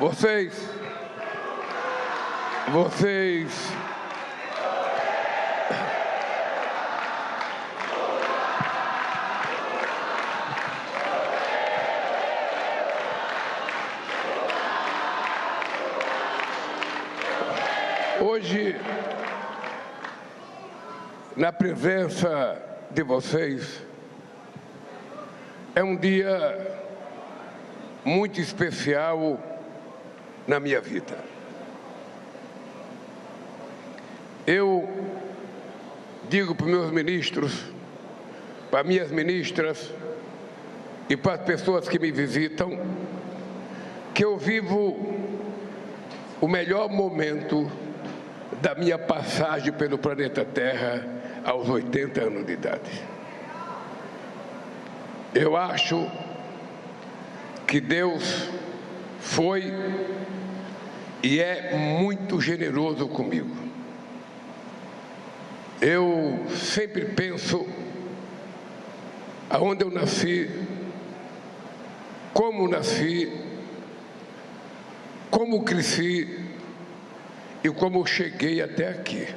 Vocês... Hoje, na presença de vocês, é um dia muito especial na minha vida. Eu digo para os meus ministros, para minhas ministras e para as pessoas que me visitam, que eu vivo o melhor momento da minha passagem pelo planeta Terra aos 80 anos de idade. Eu acho que Deus foi e é muito generoso comigo. Eu sempre penso aonde eu nasci, como cresci e como cheguei até aqui.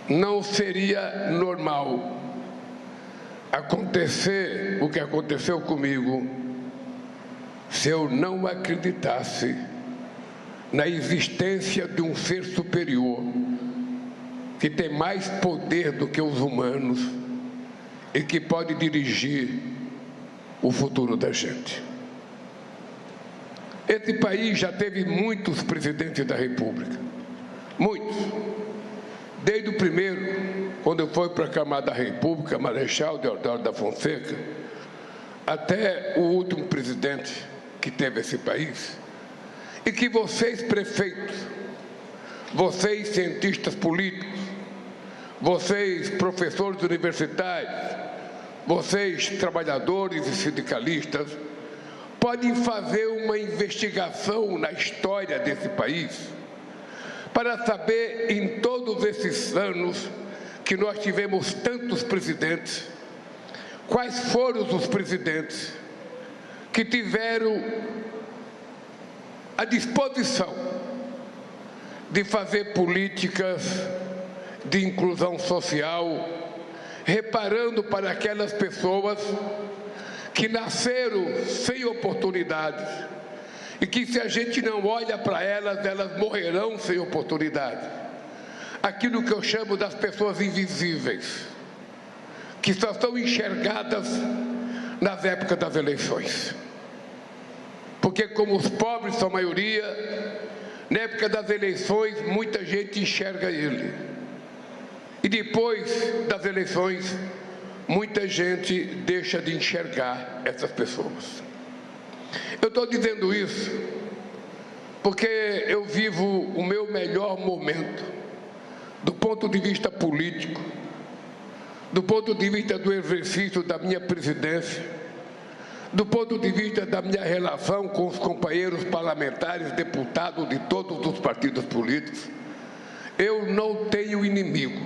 Não seria normal acontecer o que aconteceu comigo se eu não acreditasse na existência de um ser superior que tem mais poder do que os humanos e que pode dirigir o futuro da gente. Esse país já teve muitos presidentes da República, muitos. Desde o primeiro, quando foi proclamado a República, Marechal Deodoro da Fonseca, até o último presidente que teve esse país. E que vocês, prefeitos, vocês, cientistas políticos, vocês, professores universitários, vocês, trabalhadores e sindicalistas, podem fazer uma investigação na história desse país para saber, em todos esses anos que nós tivemos tantos presidentes, quais foram os presidentes que tiveram a disposição de fazer políticas de inclusão social, reparando para aquelas pessoas que nasceram sem oportunidades e que, se a gente não olha para elas, elas morrerão sem oportunidade. Aquilo que eu chamo das pessoas invisíveis, que só são enxergadas nas épocas das eleições. Porque, como os pobres são a maioria, na época das eleições, muita gente enxerga ele. E depois das eleições, muita gente deixa de enxergar essas pessoas. Eu estou dizendo isso porque eu vivo o meu melhor momento, do ponto de vista político, do ponto de vista do exercício da minha presidência, do ponto de vista da minha relação com os companheiros parlamentares, deputados de todos os partidos políticos. Eu não tenho inimigo.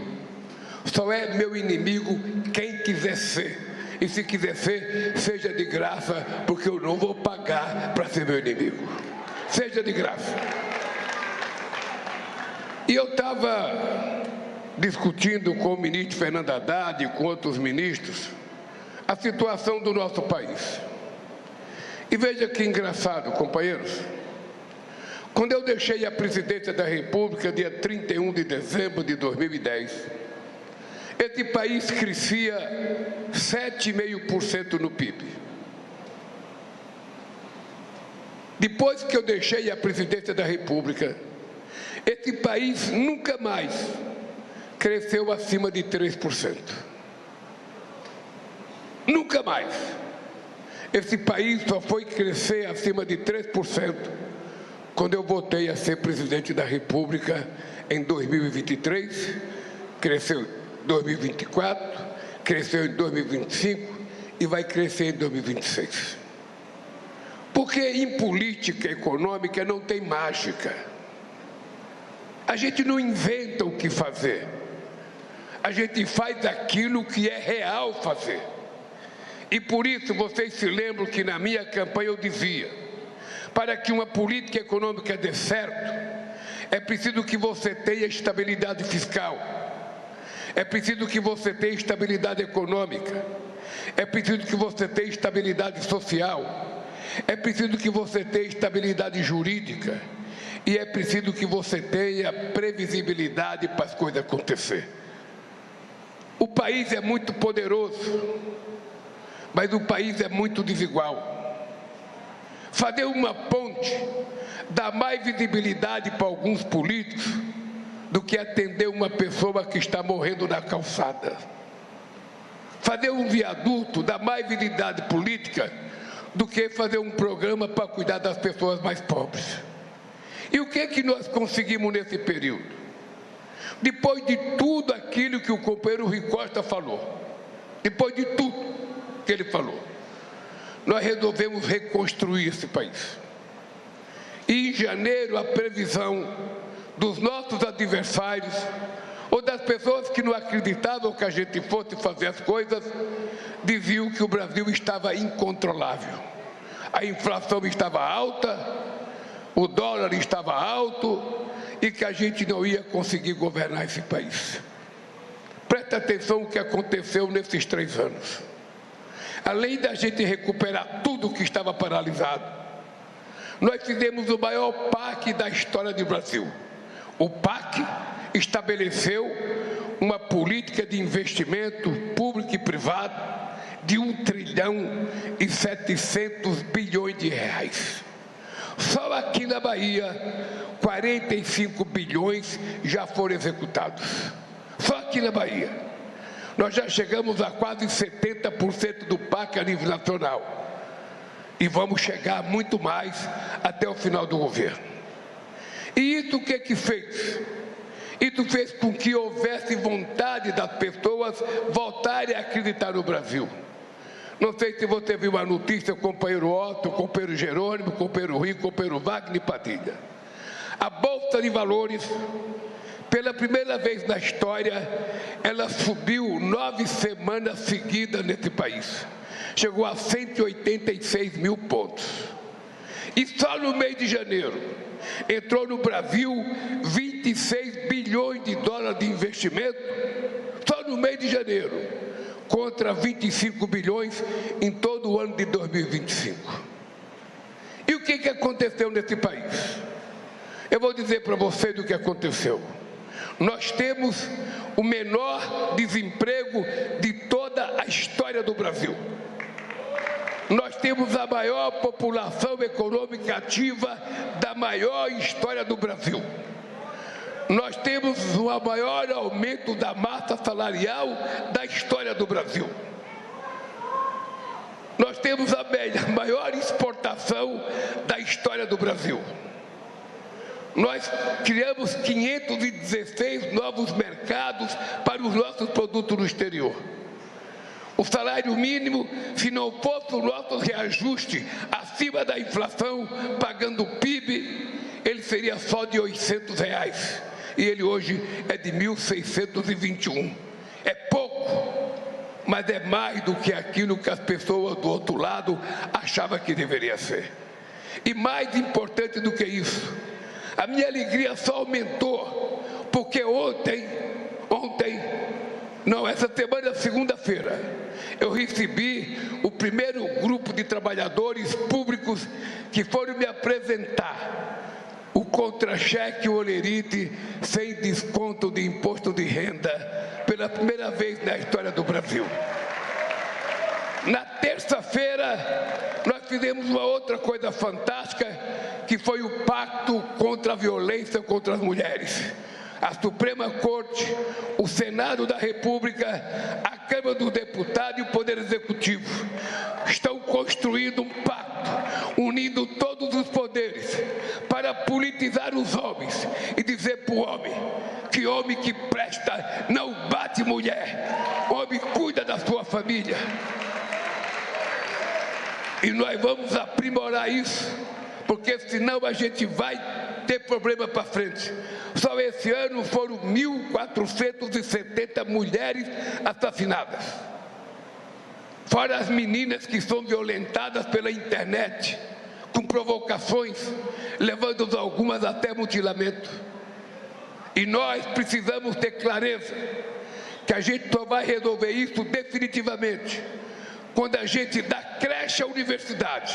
Só é meu inimigo quem quiser ser. E se quiser ser, seja de graça, porque eu não vou pagar para ser meu inimigo. Seja de graça. E eu estava discutindo com o ministro Fernando Haddad e com outros ministros a situação do nosso país. E veja que engraçado, companheiros. Quando eu deixei a presidência da República, dia 31 de dezembro de 2010, esse país crescia 7,5% no PIB. Depois que eu deixei a presidência da República, esse país nunca mais cresceu acima de 3%. Nunca mais. Esse país só foi crescer acima de 3% quando eu voltei a ser presidente da República em 2023, cresceu em 2024, cresceu em 2025 e vai crescer em 2026. Porque em política econômica não tem mágica. A gente não inventa o que fazer. A gente faz aquilo que é real fazer. E por isso vocês se lembram que na minha campanha eu dizia, para que uma política econômica dê certo, é preciso que você tenha estabilidade fiscal, é preciso que você tenha estabilidade econômica, é preciso que você tenha estabilidade social, é preciso que você tenha estabilidade jurídica e é preciso que você tenha previsibilidade para as coisas acontecer. O país é muito poderoso, mas o país é muito desigual. Fazer uma ponte dá mais visibilidade para alguns políticos do que atender uma pessoa que está morrendo na calçada. Fazer um viaduto dá mais visibilidade política do que fazer um programa para cuidar das pessoas mais pobres. E o que é que nós conseguimos nesse período? Depois de tudo aquilo que o companheiro Rui Costa falou, depois de tudo que ele falou, nós resolvemos reconstruir esse país. E em janeiro, a previsão dos nossos adversários, ou das pessoas que não acreditavam que a gente fosse fazer as coisas, diziam que o Brasil estava incontrolável. A inflação estava alta, o dólar estava alto e que a gente não ia conseguir governar esse país. Presta atenção no que aconteceu nesses 3 anos. Além da gente recuperar tudo que estava paralisado, nós fizemos o maior PAC da história do Brasil. O PAC estabeleceu uma política de investimento público e privado de 1,7 trilhão. Só aqui na Bahia, 45 bilhões já foram executados. Só aqui na Bahia. Nós já chegamos a quase 70% do PAC a nível nacional. E vamos chegar muito mais até o final do governo. E isso o que fez? Isso fez com que houvesse vontade das pessoas voltarem a acreditar no Brasil. Não sei se você viu a notícia, o companheiro Otto, o companheiro Jerônimo, o companheiro Rico, o companheiro Wagner Padilha. A Bolsa de Valores, pela primeira vez na história, ela subiu 9 semanas seguidas nesse país. Chegou a 186 mil pontos. E só no mês de janeiro, entrou no Brasil 26 bilhões de dólares de investimento, só no mês de janeiro, contra 25 bilhões em todo o ano de 2025. E o que aconteceu nesse país? Eu vou dizer para vocês o que aconteceu. Nós temos o menor desemprego de toda a história do Brasil. Nós temos a maior população econômica ativa da maior história do Brasil. Nós temos o maior aumento da massa salarial da história do Brasil. Nós temos a maior exportação da história do Brasil. Nós criamos 516 novos mercados para os nossos produtos no exterior. O salário mínimo, se não fosse o nosso reajuste acima da inflação, pagando o PIB, ele seria só de R$800. E ele hoje é de 1.621. É pouco, mas é mais do que aquilo que as pessoas do outro lado achavam que deveria ser. E mais importante do que isso, a minha alegria só aumentou, porque essa semana, segunda-feira, eu recebi o primeiro grupo de trabalhadores públicos que foram me apresentar o contra-cheque olerite sem desconto de imposto de renda, pela primeira vez na história do Brasil. Na terça-feira, nós fizemos uma outra coisa fantástica, que foi o Pacto contra a Violência contra as Mulheres. A Suprema Corte, o Senado da República, a Câmara dos Deputados e o Poder Executivo estão construindo um pacto, unindo todos os poderes para politizar os homens e dizer para o homem que homem que presta não bate mulher, homem cuida da sua família. E nós vamos aprimorar isso, porque senão a gente vai ter problema para frente. Só esse ano foram 1.470 mulheres assassinadas. Fora as meninas que são violentadas pela internet, com provocações, levando algumas até mutilamento. E nós precisamos ter clareza que a gente só vai resolver isso definitivamente quando a gente dá creche à universidade.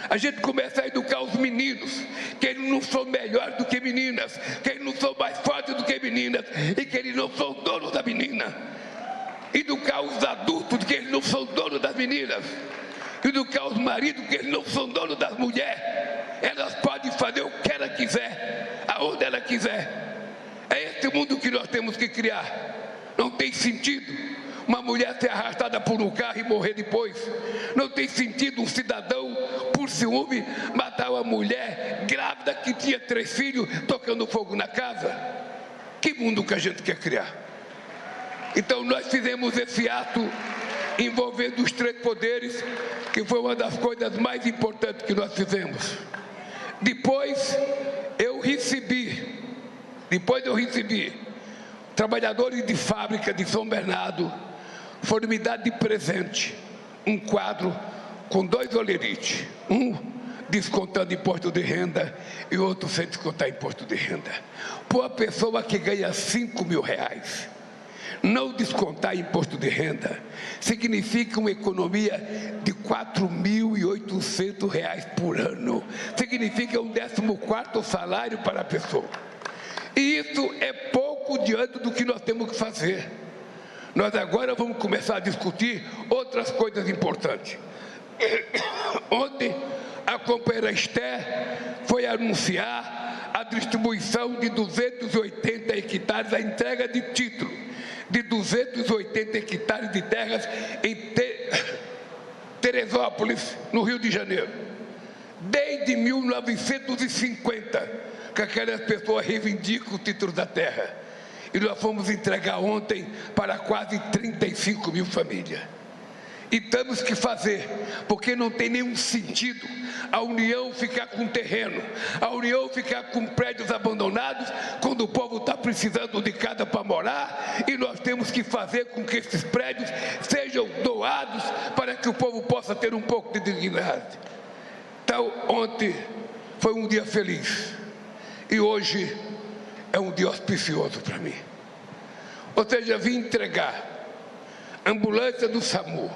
A gente começa a educar os meninos, que eles não são melhores do que meninas, que eles não são mais fortes do que meninas e que eles não são donos da menina. Educar os adultos, que eles não são donos das meninas. Educar os maridos, que eles não são donos das mulheres. Elas podem fazer o que ela quiser, aonde ela quiser. É esse mundo que nós temos que criar. Não tem sentido uma mulher ser arrastada por um carro e morrer depois. Não tem sentido um cidadão, por ciúme, matar uma mulher grávida que tinha 3 filhos, tocando fogo na casa. Que mundo que a gente quer criar? Então nós fizemos esse ato envolvendo os 3 poderes, que foi uma das coisas mais importantes que nós fizemos. Depois eu recebi trabalhadores de fábrica de São Bernardo, foram me dar de presente um quadro com 2 olerites, um descontando imposto de renda e outro sem descontar imposto de renda. Por uma pessoa que ganha R$5.000, não descontar imposto de renda significa uma economia de R$4.800 por ano. Significa um 14º salário para a pessoa. E isso é pouco diante do que nós temos que fazer. Nós agora vamos começar a discutir outras coisas importantes. Ontem, a companheira Esther foi anunciar a distribuição de 280 hectares, a entrega de título de 280 hectares de terras em Teresópolis, no Rio de Janeiro. Desde 1950, que aquelas pessoas reivindicam o título da terra. E nós fomos entregar ontem para quase 35 mil famílias. E temos que fazer, porque não tem nenhum sentido a União ficar com terreno, a União ficar com prédios abandonados, quando o povo está precisando de casa para morar, e nós temos que fazer com que esses prédios sejam doados para que o povo possa ter um pouco de dignidade. Então, ontem foi um dia feliz, e hoje é um dia auspicioso para mim. Ou seja, vim entregar a ambulância do SAMU,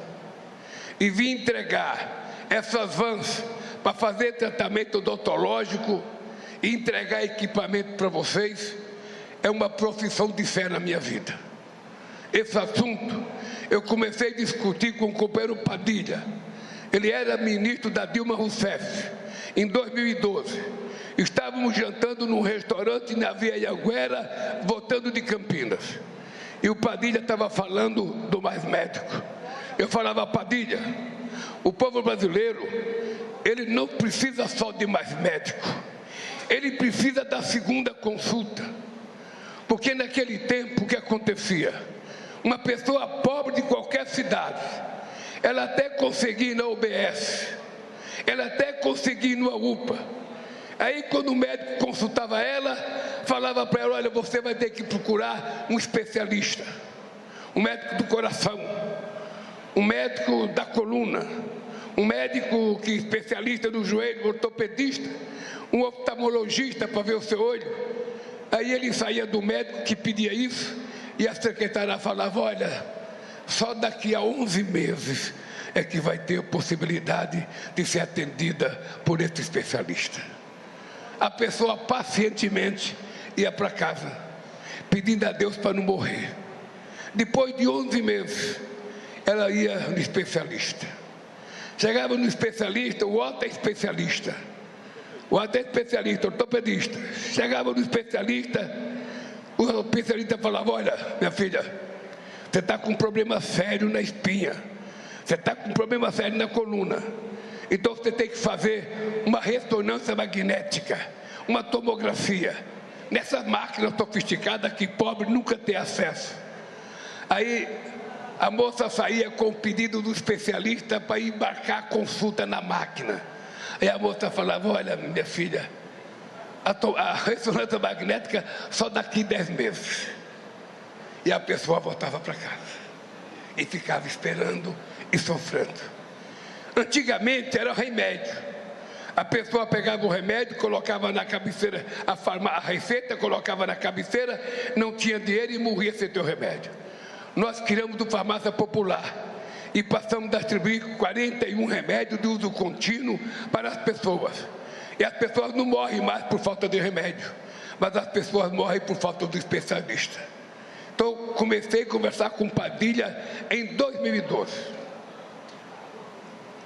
e vim entregar essas vans para fazer tratamento odontológico e entregar equipamento para vocês. É uma profissão de fé na minha vida. Esse assunto eu comecei a discutir com o companheiro Padilha. Ele era ministro da Dilma Rousseff em 2012. Estávamos jantando num restaurante na Via Anhanguera, voltando de Campinas. E o Padilha estava falando do Mais Médico. Eu falava: Padilha, o povo brasileiro, ele não precisa só de mais médico, ele precisa da segunda consulta. Porque naquele tempo, o que acontecia? Uma pessoa pobre de qualquer cidade, ela até conseguia ir na UBS, ela até conseguia ir numa UPA. Aí quando o médico consultava ela, falava para ela: olha, você vai ter que procurar um especialista, um médico do coração, um médico da coluna, um médico que é especialista no joelho, um ortopedista, um oftalmologista para ver o seu olho. Aí ele saía do médico que pedia isso, e a secretária falava: olha, só daqui a 11 meses é que vai ter a possibilidade de ser atendida por esse especialista. A pessoa pacientemente ia para casa, pedindo a Deus para não morrer. Depois de 11 meses, ela ia no especialista. Chegava no especialista, o outro é especialista. O outro é especialista, ortopedista. Chegava no especialista, o especialista falava: olha, minha filha, você está com um problema sério na espinha, você está com um problema sério na coluna. Então você tem que fazer uma ressonância magnética, uma tomografia, nessas máquinas sofisticadas que pobre nunca tem acesso. Aí a moça saía com o pedido do especialista para embarcar a consulta na máquina. Aí a moça falava: olha, minha filha, a ressonância magnética só daqui 10 meses. E a pessoa voltava para casa e ficava esperando e sofrendo. Antigamente era remédio. A pessoa pegava o remédio, colocava na cabeceira, a receita, colocava na cabeceira, não tinha dinheiro e morria sem ter o remédio. Nós criamos o farmácia popular e passamos a distribuir 41 remédios de uso contínuo para as pessoas. E as pessoas não morrem mais por falta de remédio, mas as pessoas morrem por falta do especialista. Então, comecei a conversar com Padilha em 2012.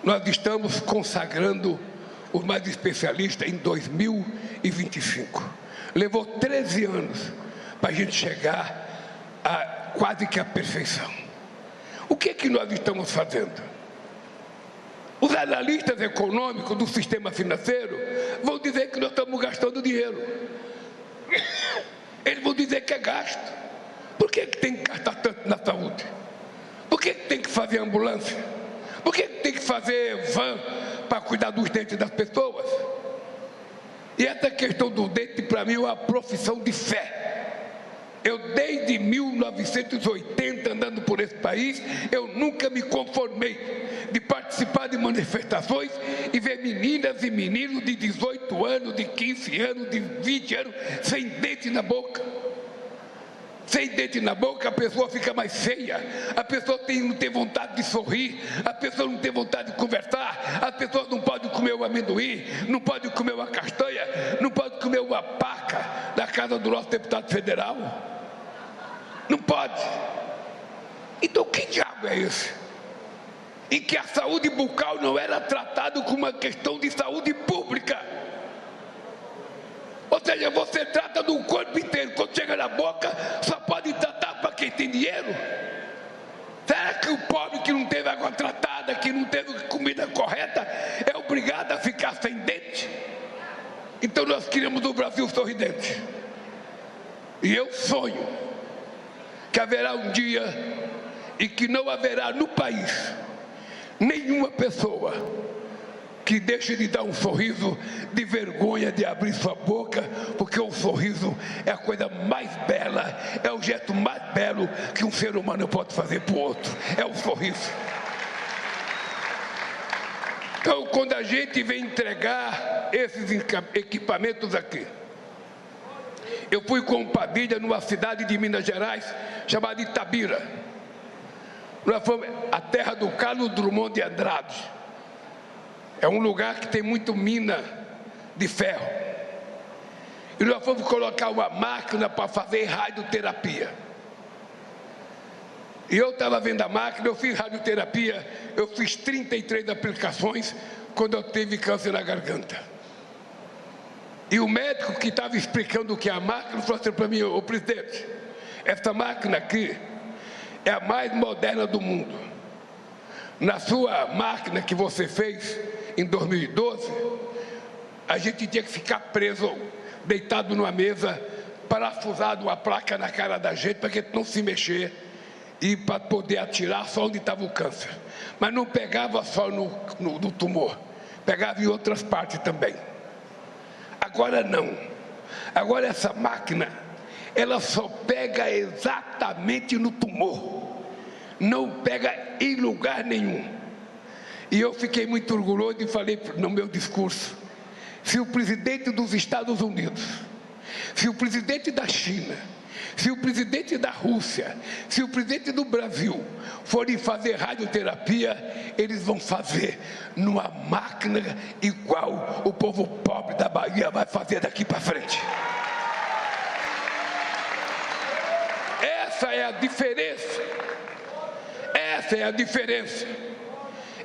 Nós estamos consagrando os mais especialistas em 2025. Levou 13 anos para a gente chegar a quase que a perfeição. O que é que nós estamos fazendo? Os analistas econômicos do sistema financeiro vão dizer que nós estamos gastando dinheiro. Eles vão dizer que é gasto. Por que tem que gastar tanto na saúde? Por que tem que fazer ambulância? Por que tem que fazer van para cuidar dos dentes das pessoas? E essa questão do dente, para mim, é uma profissão de fé. Eu, desde 1980, andando por esse país, eu nunca me conformei de participar de manifestações e ver meninas e meninos de 18 anos, de 15 anos, de 20 anos, sem dente na boca. Sem dente na boca, a pessoa fica mais feia, a pessoa não tem vontade de sorrir, a pessoa não tem vontade de conversar, as pessoas não podem comer o amendoim, não podem comer uma castanha, não podem comer uma paca da casa do nosso deputado federal. Não pode. Então que diabo é esse? Em que a saúde bucal não era tratada como uma questão de saúde pública. Ou seja, você trata do corpo inteiro, quando chega na boca, só pode tratar para quem tem dinheiro? Será que o pobre que não teve água tratada, que não teve comida correta, é obrigado a ficar sem dente? Então nós queremos o Brasil sorridente. E eu sonho que haverá um dia em que não haverá no país nenhuma pessoa que deixe de dar um sorriso de vergonha de abrir sua boca, porque o sorriso é a coisa mais bela, é o gesto mais belo que um ser humano pode fazer para o outro, é o sorriso. Então, quando a gente vem entregar esses equipamentos aqui, eu fui com o Padilha numa cidade de Minas Gerais chamada Itabira. Nós fomos a terra do Carlos Drummond de Andrade. É um lugar que tem muito mina de ferro. E nós fomos colocar uma máquina para fazer radioterapia. E eu estava vendo a máquina, eu fiz radioterapia, eu fiz 33 aplicações quando eu tive câncer na garganta. E o médico que estava explicando o que é a máquina falou assim para mim: ô presidente, essa máquina aqui é a mais moderna do mundo. Na sua máquina que você fez em 2012, a gente tinha que ficar preso, deitado numa mesa, parafusado uma placa na cara da gente para que a gente não se mexer e para poder atirar só onde estava o câncer. Mas não pegava só no tumor, pegava em outras partes também. Agora não. Agora essa máquina, ela só pega exatamente no tumor, não pega em lugar nenhum. E eu fiquei muito orgulhoso e falei no meu discurso: se o presidente dos Estados Unidos, se o presidente da China, se o presidente da Rússia, se o presidente do Brasil forem fazer radioterapia, eles vão fazer numa máquina igual o povo pobre da Bahia vai fazer daqui para frente. Essa é a diferença. Essa é a diferença.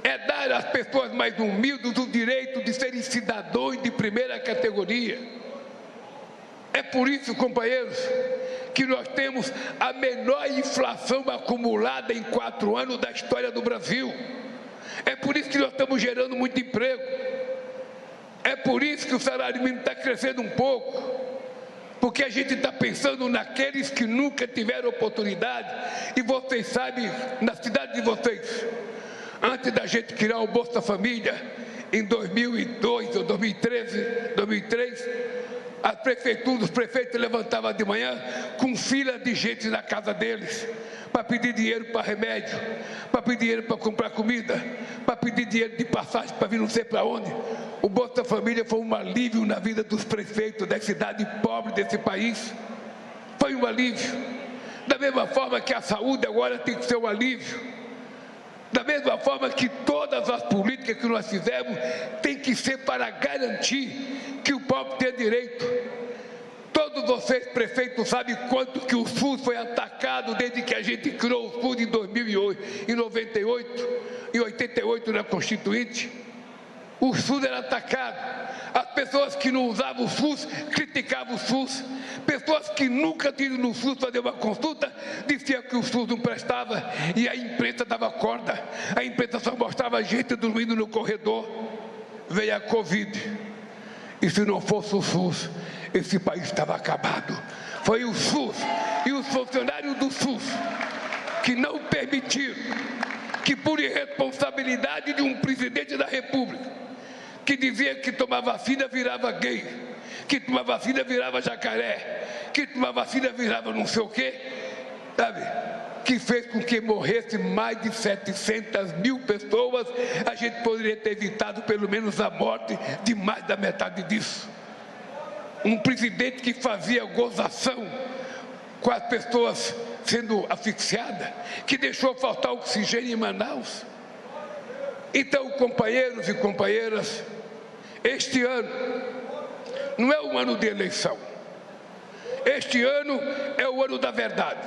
É dar às pessoas mais humildes o direito de serem cidadãos de primeira categoria. É por isso, companheiros, que nós temos a menor inflação acumulada em 4 anos da história do Brasil. É por isso que nós estamos gerando muito emprego. É por isso que o salário mínimo está crescendo um pouco. Porque a gente está pensando naqueles que nunca tiveram oportunidade. E vocês sabem, na cidade de vocês, antes da gente criar o Bolsa Família, em 2002 ou 2003, as prefeituras, os prefeitos levantavam de manhã com fila de gente na casa deles, para pedir dinheiro para remédio, para pedir dinheiro para comprar comida, para pedir dinheiro de passagem para vir não sei para onde. O Bolsa Família foi um alívio na vida dos prefeitos das cidades pobres desse país. Foi um alívio. Da mesma forma que a saúde agora tem que ser um alívio. Da mesma forma que todas as políticas que nós fizemos tem que ser para garantir que o pobre tenha direito. Todos vocês, prefeitos, sabem quanto que o SUS foi atacado desde que a gente criou o SUS em 2008, em 98, em 88 na Constituinte. O SUS era atacado. As pessoas que não usavam o SUS criticavam o SUS. Pessoas que nunca tinham no SUS fazer uma consulta diziam que o SUS não prestava e a imprensa dava corda. A imprensa só mostrava gente dormindo no corredor. Veio a Covid. E se não fosse o SUS, esse país estava acabado. Foi o SUS e os funcionários do SUS que não permitiram que, por irresponsabilidade de um presidente da República, que dizia que tomar vacina virava gay, que tomar vacina virava jacaré, que tomar vacina virava não sei o quê, sabe? Que fez com que morresse mais de 700 mil pessoas. A gente poderia ter evitado pelo menos a morte de mais da metade disso. Um presidente que fazia gozação com as pessoas sendo asfixiadas, que deixou faltar oxigênio em Manaus. Então, companheiros e companheiras, este ano não é um ano de eleição. Este ano é o ano da verdade.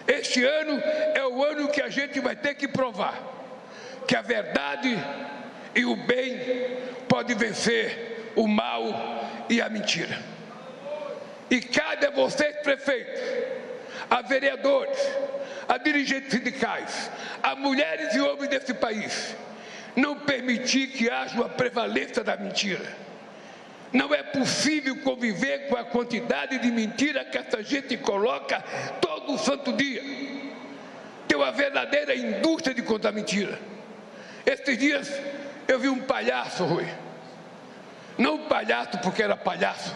Este ano é o ano que a gente vai ter que provar que a verdade e o bem podem vencer o mal e a mentira. E cabe a vocês, prefeitos, a vereadores, a dirigentes sindicais, a mulheres e homens desse país, não permitir que haja uma prevalência da mentira. Não é possível conviver com a quantidade de mentira que essa gente coloca todo santo dia. Tem uma verdadeira indústria de contar mentira. Esses dias eu vi um palhaço, Rui. Não um palhaço porque era palhaço,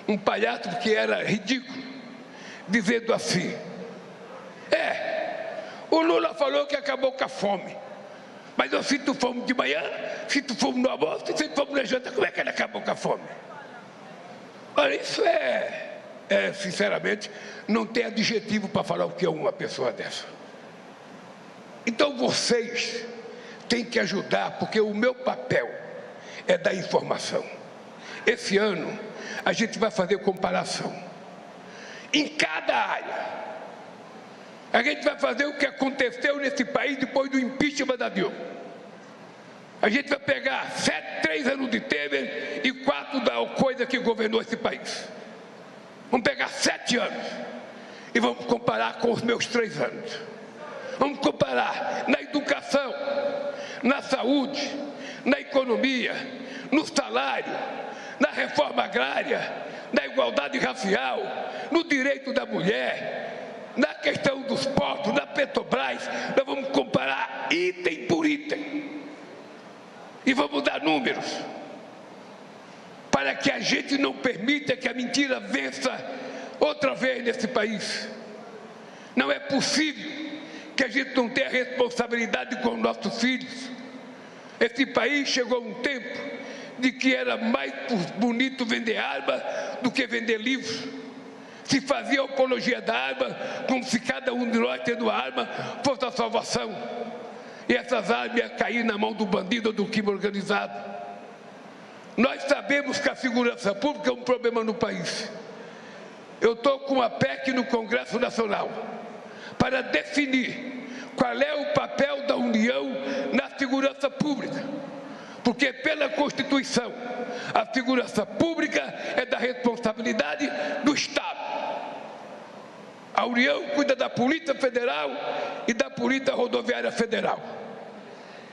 um palhaço porque era ridículo, dizendo assim: o Lula falou que acabou com a fome, mas eu sinto fome de manhã, sinto fome no almoço, sinto fome na janta. Como é que ele acabou com a fome? Olha, isso sinceramente, não tem adjetivo para falar o que é uma pessoa dessa. Então vocês têm que ajudar, porque o meu papel é dar informação. Esse ano a gente vai fazer comparação em cada área. A gente vai fazer o que aconteceu nesse país depois do impeachment da Dilma. A gente vai pegar 3 anos de Temer e 4 da coisa que governou esse país. Vamos pegar 7 anos e vamos comparar com os meus 3 anos. Vamos comparar na educação, na saúde, na economia, no salário, na reforma agrária, na igualdade racial, no direito da mulher, na questão dos portos, na Petrobras. Nós vamos comparar item por item e vamos dar números para que a gente não permita que a mentira vença outra vez nesse país. Não é possível que a gente não tenha responsabilidade com nossos filhos. Esse país chegou a um tempo de que era mais bonito vender arma do que vender livros. Se fazia apologia da arma como se cada um de nós tendo arma fosse a salvação. E essas armas iam cair na mão do bandido ou do crime organizado. Nós sabemos que a segurança pública é um problema no país. Eu estou com uma PEC no Congresso Nacional para definir qual é o papel da União na segurança pública. Porque pela Constituição, a segurança pública é da responsabilidade do Estado. A União cuida da Polícia Federal e da Polícia Rodoviária Federal.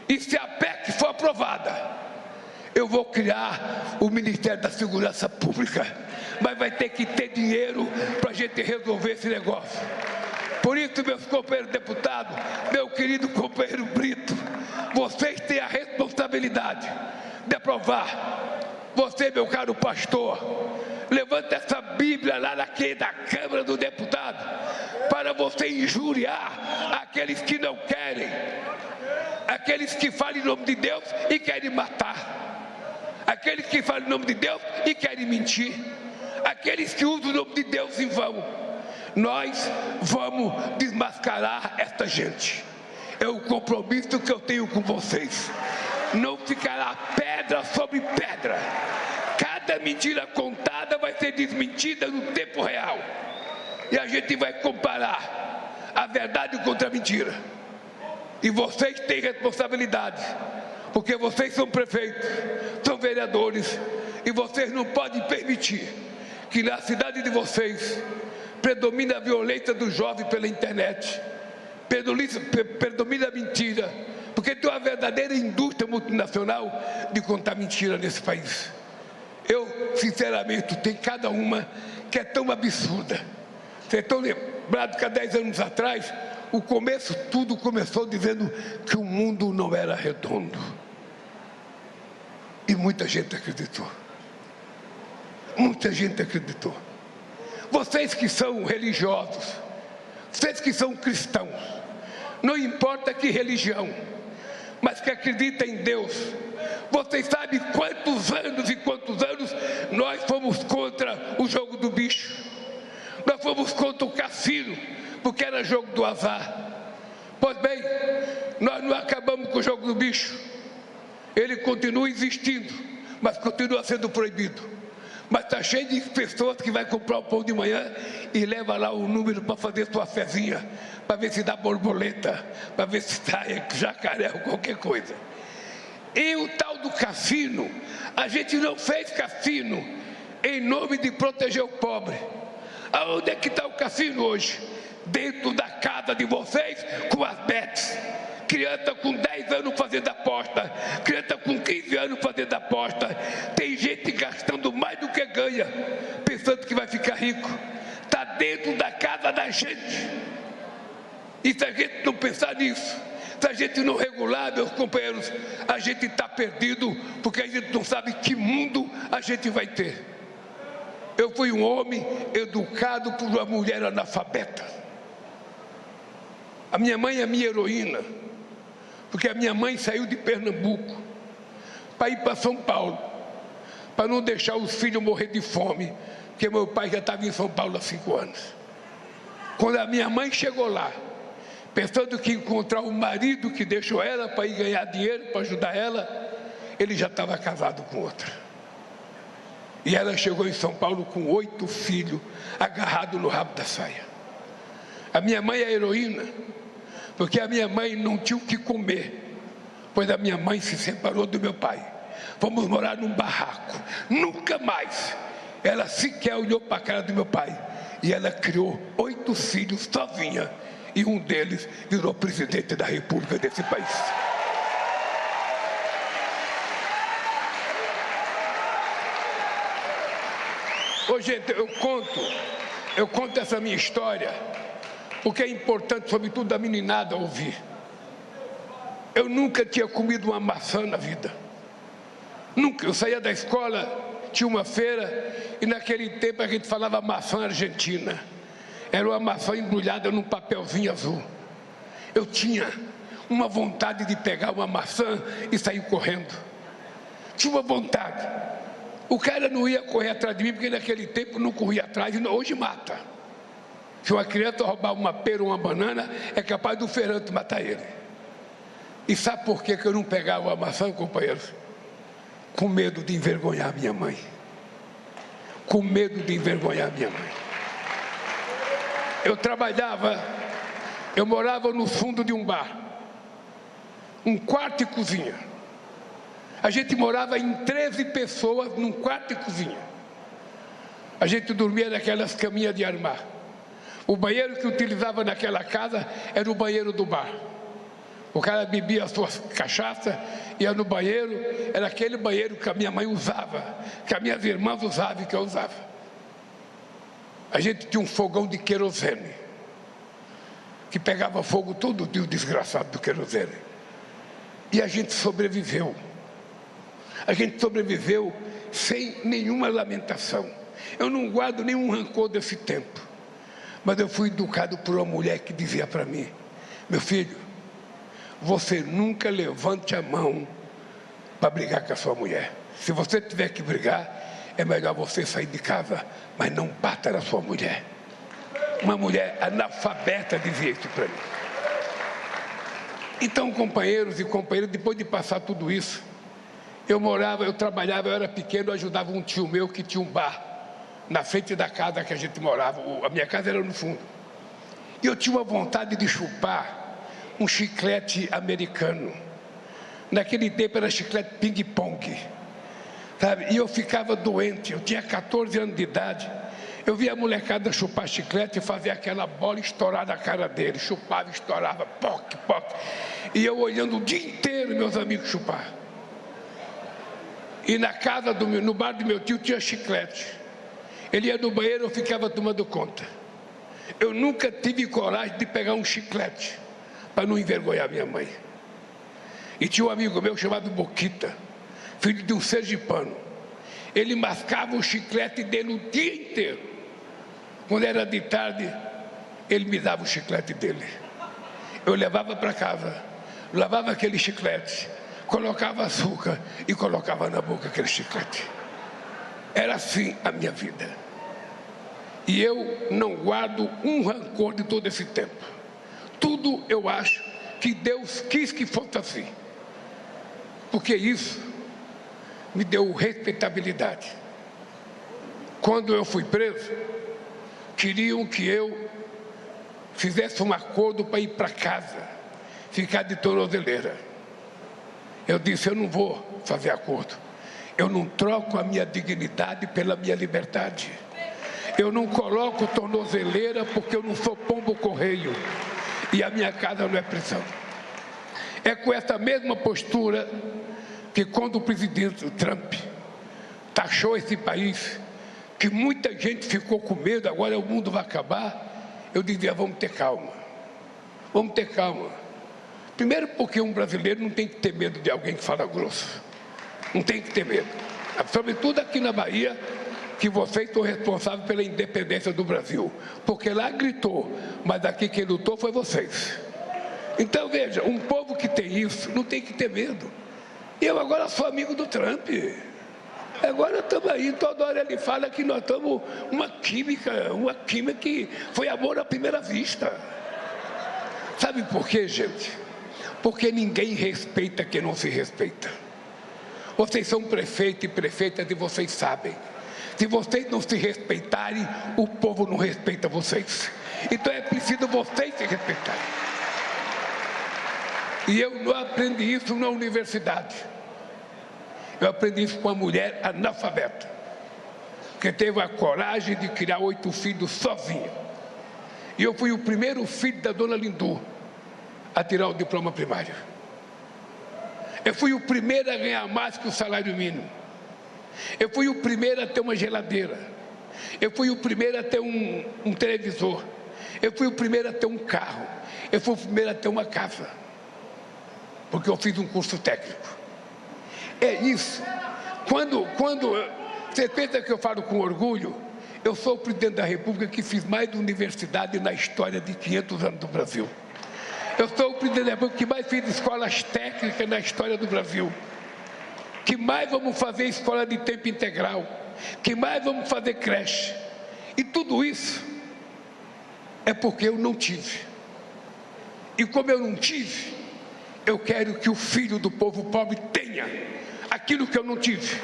E se a PEC for aprovada, eu vou criar o Ministério da Segurança Pública. Mas vai ter que ter dinheiro para a gente resolver esse negócio. Por isso, meus companheiros deputados, meu querido companheiro Brito, vocês têm a responsabilidade de aprovar. Você, meu caro pastor, levanta essa Bíblia lá da Câmara do Deputado, para você injuriar aqueles que não querem, aqueles que falam em nome de Deus e querem matar, aqueles que falam em nome de Deus e querem mentir, aqueles que usam o nome de Deus em vão. Nós vamos desmascarar esta gente. É o compromisso que eu tenho com vocês. Não ficará pedra sobre pedra. Cada mentira contada vai ser desmentida no tempo real. E a gente vai comparar a verdade contra a mentira. E vocês têm responsabilidade, porque vocês são prefeitos, são vereadores, e vocês não podem permitir que na cidade de vocês predomine a violência do jovem pela internet, predomine a mentira, porque tem uma verdadeira indústria multinacional de contar mentira nesse país. Eu, sinceramente, tem cada uma que é tão absurda. Vocês estão lembrados que há 10 anos atrás, tudo começou dizendo que o mundo não era redondo. E muita gente acreditou. Muita gente acreditou. Vocês que são religiosos, vocês que são cristãos, não importa que religião, mas que acreditam em Deus, vocês sabem quantos anos nós fomos contra o jogo do bicho, nós fomos contra o cassino, porque era jogo do azar. Pois bem, nós não acabamos com o jogo do bicho, ele continua existindo, mas continua sendo proibido. Mas está cheio de pessoas que vai comprar o pão de manhã e leva lá o número para fazer sua fezinha, para ver se dá borboleta, para ver se sai jacaré ou qualquer coisa. E o tal do cassino, a gente não fez cassino em nome de proteger o pobre. Aonde é que está o cassino hoje? Dentro da casa de vocês, com as bets. Criança com 10 anos fazendo aposta, criança com 15 anos fazendo aposta. Tem gente gastando mais do que ganha, pensando que vai ficar rico. Está dentro da casa da gente. E se a gente não pensar nisso, se a gente não regular, meus companheiros, a gente está perdido, porque a gente não sabe que mundo a gente vai ter. Eu fui um homem educado por uma mulher analfabeta. A minha mãe é minha heroína, porque a minha mãe saiu de Pernambuco para ir para São Paulo, para não deixar os filhos morrer de fome, porque meu pai já estava em São Paulo há 5 anos. Quando a minha mãe chegou lá, pensando que ia encontrar o marido que deixou ela para ir ganhar dinheiro, para ajudar ela, ele já estava casado com outra. E ela chegou em São Paulo com 8 filhos, agarrados no rabo da saia. A minha mãe é heroína, porque a minha mãe não tinha o que comer, pois a minha mãe se separou do meu pai. Fomos morar num barraco, nunca mais ela sequer olhou para a cara do meu pai. E ela criou 8 filhos sozinha, e um deles virou presidente da República desse país. Ô gente, eu conto essa minha história porque é importante, sobretudo, a meninada ouvir. Eu nunca tinha comido uma maçã na vida. Nunca. Eu saía da escola, tinha uma feira, e naquele tempo a gente falava maçã argentina. Era uma maçã embrulhada num papelzinho azul. Eu tinha uma vontade de pegar uma maçã e sair correndo. Tinha uma vontade. O cara não ia correr atrás de mim, porque naquele tempo não corria atrás, e hoje mata. Se uma criança roubar uma pera ou uma banana, é capaz do feirante matar ele. E sabe por que eu não pegava a maçã, companheiros? Com medo de envergonhar minha mãe. Com medo de envergonhar minha mãe. Eu morava no fundo de um bar. Um quarto e cozinha. A gente morava em 13 pessoas num quarto e cozinha. A gente dormia naquelas caminhas de armar. O banheiro que utilizava naquela casa era o banheiro do bar. O cara bebia a sua cachaça, ia no banheiro, era aquele banheiro que a minha mãe usava, que as minhas irmãs usavam e que eu usava. A gente tinha um fogão de querosene, que pegava fogo todo dia, o desgraçado do querosene. E a gente sobreviveu. A gente sobreviveu sem nenhuma lamentação. Eu não guardo nenhum rancor desse tempo. Mas eu fui educado por uma mulher que dizia para mim: meu filho, você nunca levante a mão para brigar com a sua mulher. Se você tiver que brigar, é melhor você sair de casa, mas não bata na sua mulher. Uma mulher analfabeta dizia isso para mim. Então, companheiros e companheiras, depois de passar tudo isso, eu trabalhava, eu era pequeno, eu ajudava um tio meu que tinha um bar na frente da casa que a gente morava. A minha casa era no fundo. E eu tinha uma vontade de chupar um chiclete americano. Naquele tempo era chiclete ping-pong, sabe? E eu ficava doente, eu tinha 14 anos de idade. Eu via a molecada chupar chiclete e fazer aquela bola estourar na cara dele. Chupava, estourava, poc, poc. E eu olhando o dia inteiro meus amigos chupar. E na casa, no bar do meu tio tinha chiclete. Ele ia no banheiro, eu ficava tomando conta. Eu nunca tive coragem de pegar um chiclete para não envergonhar minha mãe. E tinha um amigo meu chamado Boquita, filho de um sergipano. Ele mascava o chiclete dele o dia inteiro. Quando era de tarde, ele me dava o chiclete dele. Eu levava para casa, lavava aquele chiclete, colocava açúcar e colocava na boca aquele chiclete. Era assim a minha vida. E eu não guardo um rancor de todo esse tempo. Tudo eu acho que Deus quis que fosse assim. Porque isso me deu respeitabilidade. Quando eu fui preso, queriam que eu fizesse um acordo para ir para casa, ficar de tornozeleira. Eu disse: eu não vou fazer acordo. Eu não troco a minha dignidade pela minha liberdade. Eu não coloco tornozeleira porque eu não sou pombo correio. E a minha casa não é prisão. É com essa mesma postura que quando o presidente Trump taxou esse país, que muita gente ficou com medo, agora o mundo vai acabar, eu dizia: vamos ter calma. Vamos ter calma. Primeiro porque um brasileiro não tem que ter medo de alguém que fala grosso. Não tem que ter medo. Sobretudo aqui na Bahia, que vocês são responsáveis pela independência do Brasil. Porque lá gritou, mas aqui quem lutou foi vocês. Então veja, um povo que tem isso não tem que ter medo. Eu agora sou amigo do Trump. Agora estamos aí, toda hora ele fala que nós estamos uma química que foi amor à primeira vista. Sabe por quê, gente? Porque ninguém respeita quem não se respeita. Vocês são prefeito e prefeitas e vocês sabem. Se vocês não se respeitarem, o povo não respeita vocês. Então é preciso vocês se respeitarem. E eu não aprendi isso na universidade. Eu aprendi isso com uma mulher analfabeta, que teve a coragem de criar 8 filhos sozinha. E eu fui o primeiro filho da dona Lindu a tirar o diploma primário. Eu fui o primeiro a ganhar mais que o salário mínimo. Eu fui o primeiro a ter uma geladeira. Eu fui o primeiro a ter um televisor. Eu fui o primeiro a ter um carro. Eu fui o primeiro a ter uma casa. Porque eu fiz um curso técnico. É isso. Quando você pensa que eu falo com orgulho, eu sou o presidente da República que fiz mais universidade na história de 500 anos do Brasil. Eu sou o presidente da República que mais fez escolas técnicas na história do Brasil. Que mais vamos fazer escola de tempo integral. Que mais vamos fazer creche. E tudo isso é porque eu não tive. E como eu não tive, eu quero que o filho do povo pobre tenha aquilo que eu não tive.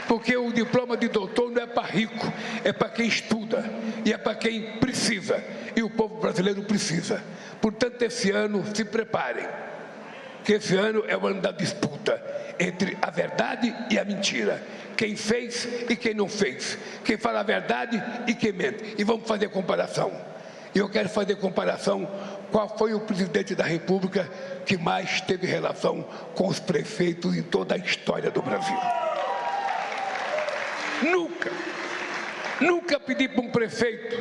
Porque o diploma de doutor não é para rico, é para quem estuda e é para quem precisa. E o povo brasileiro precisa. Portanto, esse ano, se preparem, que esse ano é o ano da disputa entre a verdade e a mentira. Quem fez e quem não fez. Quem fala a verdade e quem mente. E vamos fazer comparação. E eu quero fazer comparação. Qual foi o presidente da República que mais teve relação com os prefeitos em toda a história do Brasil? Nunca pedi para um prefeito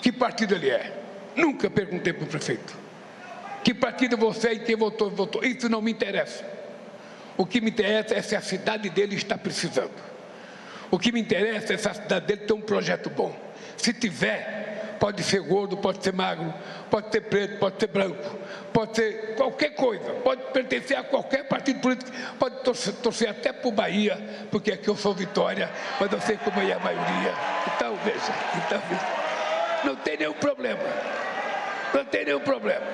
que partido ele é. Nunca perguntei para o prefeito que partido você é e quem votou. Isso não me interessa. O que me interessa é se a cidade dele está precisando. O que me interessa é essa cidade dele ter um projeto bom. Se tiver, pode ser gordo, pode ser magro, pode ser preto, pode ser branco, pode ser qualquer coisa, pode pertencer a qualquer partido político, pode torcer até para o Bahia, porque aqui eu sou Vitória, mas eu sei como é a maioria. Então, veja, não tem nenhum problema. Não tem nenhum problema,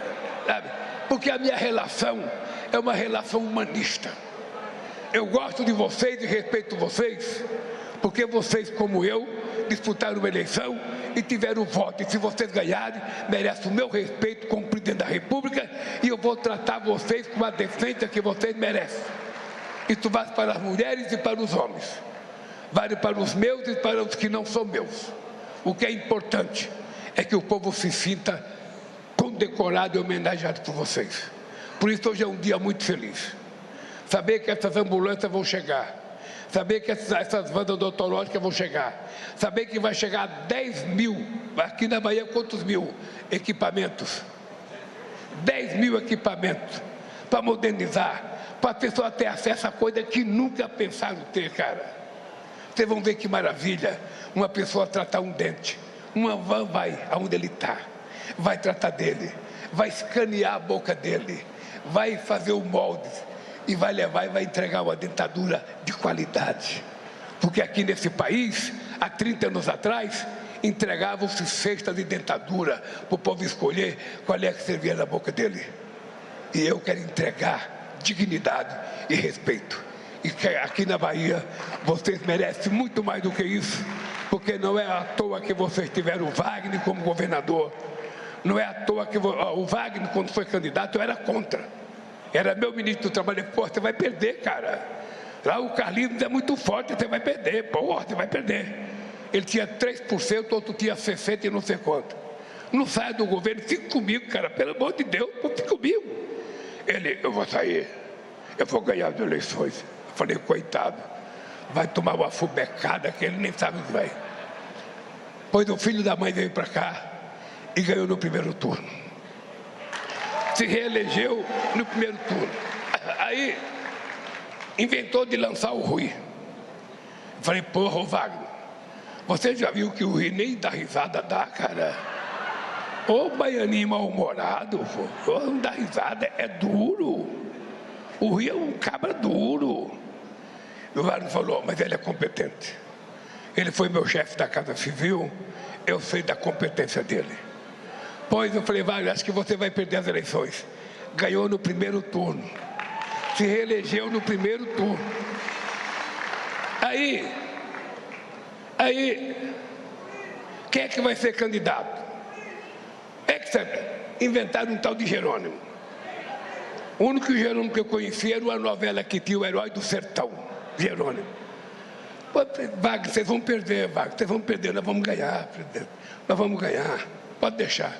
sabe? Porque a minha relação é uma relação humanista. Eu gosto de vocês e respeito vocês, porque vocês, como eu, disputaram uma eleição e tiveram voto. E se vocês ganharem, merecem o meu respeito como presidente da República, e eu vou tratar vocês com a decência que vocês merecem. Isso vale para as mulheres e para os homens. Vale para os meus e para os que não são meus. O que é importante é que o povo se sinta condecorado e homenageado por vocês. Por isso hoje é um dia muito feliz. Saber que essas ambulâncias vão chegar. Saber que essas vans odontológicas vão chegar. Saber que vai chegar a 10 mil, aqui na Bahia quantos mil equipamentos? 10 mil equipamentos para modernizar, para a pessoa ter acesso a coisa que nunca pensaram ter, cara. Vocês vão ver que maravilha, uma pessoa tratar um dente. Uma van vai aonde ele está, vai tratar dele, vai escanear a boca dele, vai fazer o molde e vai levar e vai entregar uma dentadura de qualidade. Porque aqui nesse país, há 30 anos atrás, entregavam-se cestas de dentadura para o povo escolher qual é que servia na boca dele. E eu quero entregar dignidade e respeito. E aqui na Bahia, vocês merecem muito mais do que isso, porque não é à toa que vocês tiveram o Wagner como governador. Não é à toa que o Wagner, quando foi candidato, eu era contra. Era meu ministro do Trabalho. Pô, você vai perder, cara. Lá o Carlinhos é muito forte, você vai perder. Pô, você vai perder. Ele tinha 3%, outro tinha 60% e não sei quanto. Não sai do governo, fica comigo, cara. Pelo amor de Deus, fica comigo. Ele, eu vou sair. Eu vou ganhar as eleições. Eu falei, coitado. Vai tomar uma fubecada que ele nem sabe o que vai. Pois o filho da mãe veio para cá e ganhou no primeiro turno. Se reelegeu no primeiro turno. Aí, inventou de lançar o Rui. Falei, porra, ô Wagner, você já viu que o Rui nem dá risada dá, cara? Ô baianinho mal-humorado, não dá risada, é duro. O Rui é um cabra duro. E o Wagner falou, mas ele é competente. Ele foi meu chefe da Casa Civil, eu sei da competência dele. Pois eu falei, Wagner, acho que você vai perder as eleições. Ganhou no primeiro turno. Se reelegeu no primeiro turno. Aí, quem é que vai ser candidato? É que sabe, inventaram um tal de Jerônimo. O único Jerônimo que eu conhecia era uma novela que tinha o Herói do Sertão, Jerônimo. Wagner, vocês vão perder, Wagner, vocês vão perder, nós vamos ganhar, presidente. Nós vamos ganhar, pode deixar.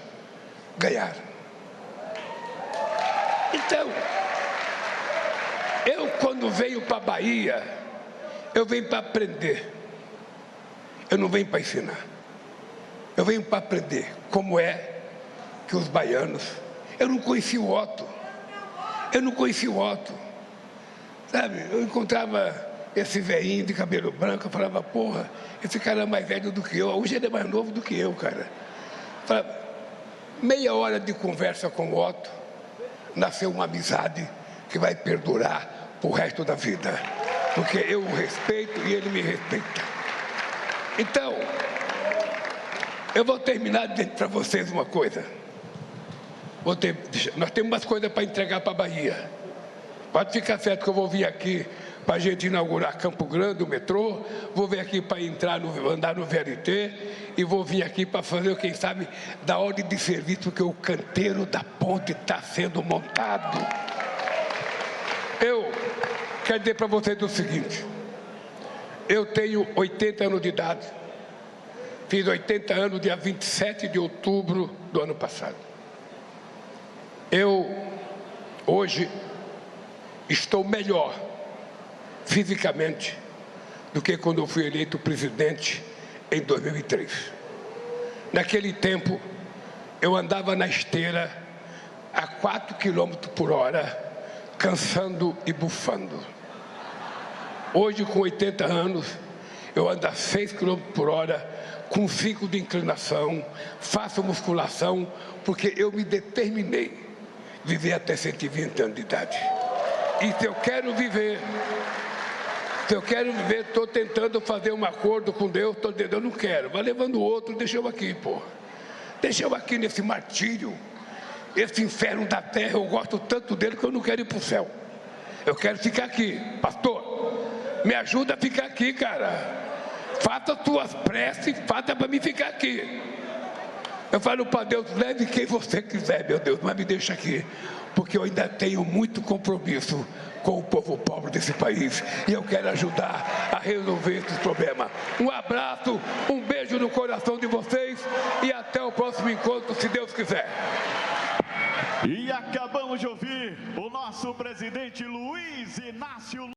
Ganhar. Então, eu quando venho para a Bahia, eu venho para aprender. Eu não venho para ensinar. Eu venho para aprender como é que os baianos... Eu não conheci o Otto. Sabe, eu encontrava esse velhinho de cabelo branco, eu falava, porra, esse cara é mais velho do que eu. Hoje ele é mais novo do que eu, cara. Falava, meia hora de conversa com o Otto, nasceu uma amizade que vai perdurar pro resto da vida. Porque eu o respeito e ele me respeita. Então, eu vou terminar dizendo para vocês uma coisa. Nós temos umas coisas para entregar para a Bahia. Pode ficar certo que eu vou vir aqui para a gente inaugurar Campo Grande, o metrô, vou vir aqui para andar no VLT e vou vir aqui para fazer, quem sabe, da ordem de serviço, porque o canteiro da ponte está sendo montado. Eu quero dizer para vocês o seguinte, eu tenho 80 anos de idade, fiz 80 anos dia 27 de outubro do ano passado. Eu, hoje, estou melhor fisicamente do que quando eu fui eleito presidente em 2003. Naquele tempo, eu andava na esteira a 4 km por hora, cansando e bufando. Hoje, com 80 anos, eu ando a 6 km por hora, com 5 de inclinação, faço musculação, porque eu me determinei a viver até 120 anos de idade. E se eu quero viver, estou tentando fazer um acordo com Deus, estou dizendo, eu não quero, vai levando o outro, deixa eu aqui, pô. Deixa eu aqui nesse martírio, esse inferno da terra, eu gosto tanto dele que eu não quero ir para o céu. Eu quero ficar aqui. Pastor, me ajuda a ficar aqui, cara. Faça as tuas preces, faça para mim ficar aqui. Eu falo para Deus, leve quem você quiser, meu Deus, mas me deixa aqui, porque eu ainda tenho muito compromisso com o povo pobre desse país e eu quero ajudar a resolver esses problemas. Um abraço, um beijo no coração de vocês e até o próximo encontro, se Deus quiser. E acabamos de ouvir o nosso presidente Luiz Inácio